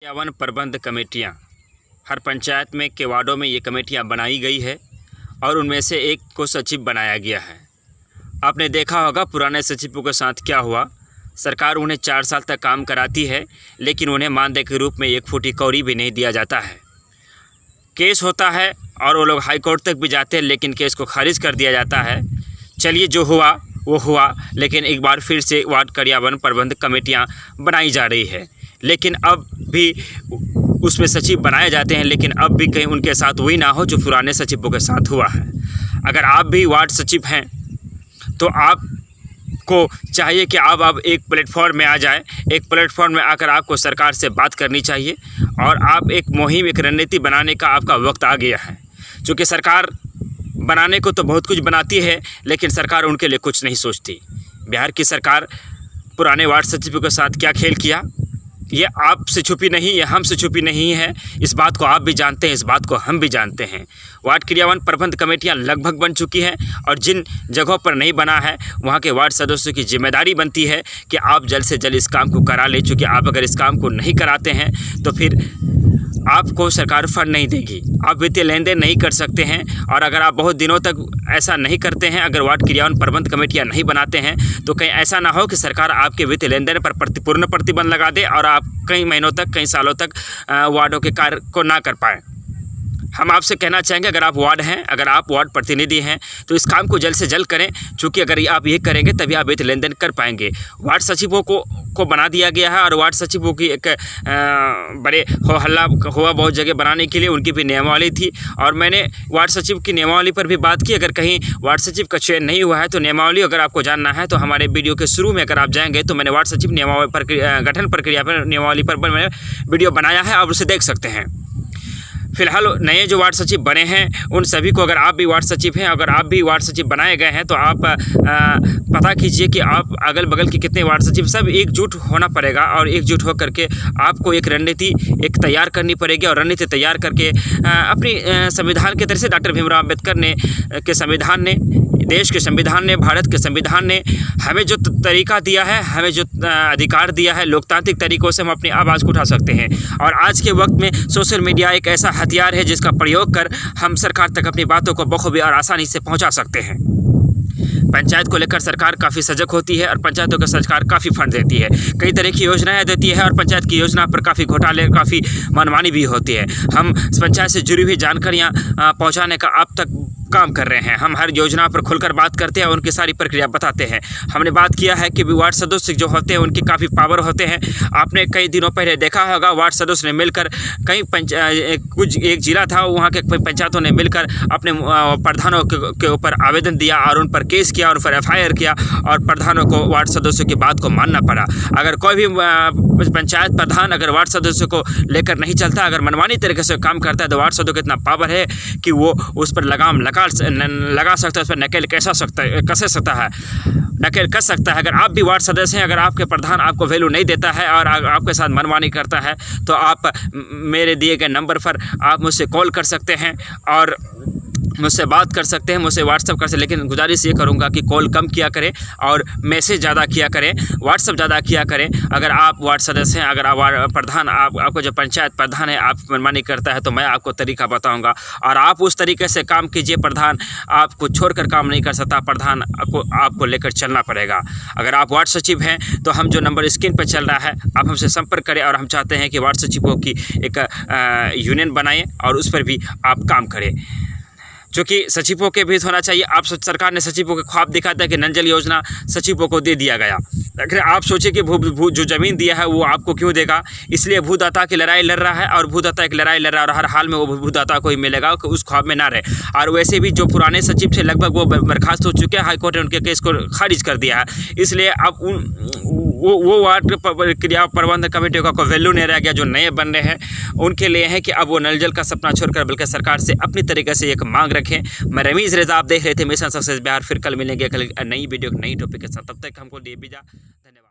One प्रबंध कमेटियां हर पंचायत में के वार्डों में ये कमेटियां बनाई गई है और उनमें से एक को सचिव बनाया गया है। आपने देखा होगा पुराने सचिवों के साथ क्या हुआ। सरकार उन्हें 4 साल तक काम कराती है, लेकिन उन्हें मानदेय के रूप में 1 फुटी कौड़ी भी नहीं दिया जाता है। केस होता है और वो लोग हाई कोर्ट तक भी जाते हैं, लेकिन केस को खारिज कर दिया जाता है। चलिए, जो हुआ वो हुआ, लेकिन एक बार फिर से वार्ड क्रियान्वयन प्रबंध कमेटियां बनाई जा रही है। लेकिन अब भी उसमें सचिव बनाए जाते हैं, लेकिन अब भी कहीं उनके साथ वही ना हो जो पुराने सचिवों के साथ हुआ है। अगर आप भी वार्ड सचिव हैं तो आपको चाहिए कि आप एक प्लेटफॉर्म में आ जाए। एक प्लेटफॉर्म में आकर आपको सरकार से बात करनी चाहिए और आप एक मुहिम, एक रणनीति बनाने का आपका वक्त आ गया है। क्योंकि सरकार बनाने को तो बहुत कुछ बनाती है, लेकिन सरकार उनके लिए कुछ नहीं सोचती। बिहार की सरकार पुराने वार्ड सचिवों के साथ क्या खेल किया, ये आपसे छुपी नहीं, ये हमसे छुपी नहीं है। इस बात को आप भी जानते हैं, इस बात को हम भी जानते हैं। वार्ड क्रियान्वयन प्रबंध कमेटियां लगभग बन चुकी हैं और जिन जगहों पर नहीं बना है वहां के वार्ड सदस्यों की जिम्मेदारी बनती है कि आप जल्द से जल्द इस काम को करा लें। चूँकि आप अगर इस काम को नहीं कराते हैं तो फिर आपको सरकार फंड नहीं देगी, आप वित्तीय लेन देन नहीं कर सकते हैं। और अगर आप बहुत दिनों तक ऐसा नहीं करते हैं, अगर वार्ड क्रियान्वयन प्रबंध कमेटियां नहीं बनाते हैं, तो कहीं ऐसा ना हो कि सरकार आपके वित्तीय लेन देन पर पूर्ण प्रतिबंध लगा दे और आप कई महीनों तक, कई सालों तक वार्डों के कार्य को ना कर पाएँ। हम आपसे कहना चाहेंगे, अगर आप वार्ड हैं, अगर आप वार्ड प्रतिनिधि हैं, तो इस काम को जल्द से जल्द करें। चूँकि अगर आप ये करेंगे तभी आप वित्तीय लेन देन कर पाएंगे। वार्ड सचिवों को बना दिया गया है और वार्ड सचिवों की एक बड़े हो हल्ला हुआ बहुत जगह बनाने के लिए। उनकी भी नियमावली थी और मैंने वार्ड सचिव की नियमावली पर भी बात की। अगर कहीं वार्ड सचिव का चयन नहीं हुआ है तो नियमावली अगर आपको जानना है तो हमारे वीडियो के शुरू में अगर आप जाएंगे तो मैंने वार्ड सचिव नियमावली पर गठन प्रक्रिया पर नियमावली पर मैंने वीडियो बनाया है, आप उसे देख सकते हैं। फिलहाल नए जो वार्ड सचिव बने हैं उन सभी को, अगर आप भी वार्ड सचिव हैं, अगर आप भी वार्ड सचिव बनाए गए हैं, तो आप पता कीजिए कि आप अगल बगल के कितने वार्ड सचिव, सब एकजुट होना पड़ेगा और एकजुट होकर के आपको एक रणनीति तैयार करनी पड़ेगी। और रणनीति तैयार करके अपनी संविधान के तरह से डॉक्टर भीमराव अम्बेडकर ने के संविधान ने, देश के संविधान ने, भारत के संविधान ने हमें जो तरीका दिया है, हमें जो अधिकार दिया है, लोकतांत्रिक तरीक़ों से हम अपनी आवाज़ को उठा सकते हैं। और आज के वक्त में सोशल मीडिया एक ऐसा हथियार है जिसका प्रयोग कर हम सरकार तक अपनी बातों को बखूबी और आसानी से पहुंचा सकते हैं। पंचायत को लेकर सरकार काफ़ी सजग होती है और पंचायतों को सरकार काफ़ी फंड देती है, कई तरह की योजनाएं देती है और पंचायत की योजना पर काफ़ी घोटाले, काफ़ी मनमानी भी होती है। हम पंचायत से जुड़ी हुई जानकारियाँ पहुँचाने का अब तक काम कर रहे हैं। हम हर योजना पर खुलकर बात करते हैं, उनकी सारी प्रक्रिया बताते हैं। हमने बात किया है कि वार्ड सदस्य जो होते हैं उनकी काफ़ी पावर होते हैं। आपने कई दिनों पहले देखा होगा, वार्ड सदस्य ने मिलकर कई एक जिला था, वहाँ के पंचायतों ने मिलकर अपने प्रधानों के ऊपर आवेदन दिया और उन पर केस किया और फिर FIR किया और प्रधानों को, वार्ड सदस्यों की बात को मानना पड़ा। अगर कोई भी पंचायत प्रधान अगर वार्ड सदस्यों को लेकर नहीं चलता, अगर मनमानी तरीके से काम करता है, तो वार्ड सदस्यों को इतना पावर है कि वो उस पर लगाम लगा सकता है, उस पर नकेल कस सकता है, नकेल कस सकता है। अगर आप भी वार्ड सदस्य हैं, अगर आपके प्रधान आपको वैल्यू नहीं देता है और आपके साथ मनमानी करता है, तो आप मेरे दिए गए नंबर पर आप मुझसे कॉल कर सकते हैं और मुझसे बात कर सकते हैं, मुझसे व्हाट्सअप कर सकते हैं। लेकिन गुजारिश ये करूंगा कि कॉल कम किया करें और मैसेज ज़्यादा किया करें, व्हाट्सअप ज़्यादा किया करें। अगर आप वार्ड सदस्य हैं, अगर आप वार्ड प्रधान, आपको जो पंचायत प्रधान है आप मनमानी करता है, तो मैं आपको तरीका बताऊंगा और आप उस तरीके से काम कीजिए। प्रधान आपको छोड़कर काम नहीं कर सकता, प्रधान आपको लेकर चलना पड़ेगा। अगर आप वार्ड सचिव हैं तो हम जो नंबर स्क्रीन पर चल रहा है आप हमसे संपर्क करें और हम चाहते हैं कि वार्ड सचिवों की एक यूनियन बनाएँ और उस पर भी आप काम करें। क्योंकि सचिवों के भी होना चाहिए। आप सरकार ने सचिवों के ख्वाब दिखाता है कि नल जल योजना सचिवों को दे दिया गया, लेकिन आप सोचिए कि जो ज़मीन दिया है वो आपको क्यों देगा। इसलिए भूदाता की लड़ाई लड़ रहा है और भूदाता एक लड़ाई लड़ रहा है और हर हाल में वो भूदाता को ही मिलेगा कि उस ख्वाब में ना रहे। और वैसे भी जो पुराने सचिव थे लगभग वो बर्खास्त हो चुके हैं, हाईकोर्ट ने उनके केस को खारिज कर दिया है। इसलिए अब वो वार्ड क्रिया प्रबंध कमेटी का कोई वैल्यू नहीं रह गया। जो नए बन रहे हैं उनके लिए है कि अब वो नल जल का सपना छोड़कर बल्कि सरकार से अपनी तरीके से एक मांग रखें। मैं रमीज रेजा, आप देख रहे थे मिशन सक्सेस बिहार। फिर कल मिलेंगे कल नई वीडियो नई टॉपिक के साथ, तब तक हमको दे दीजिए। धन्यवाद।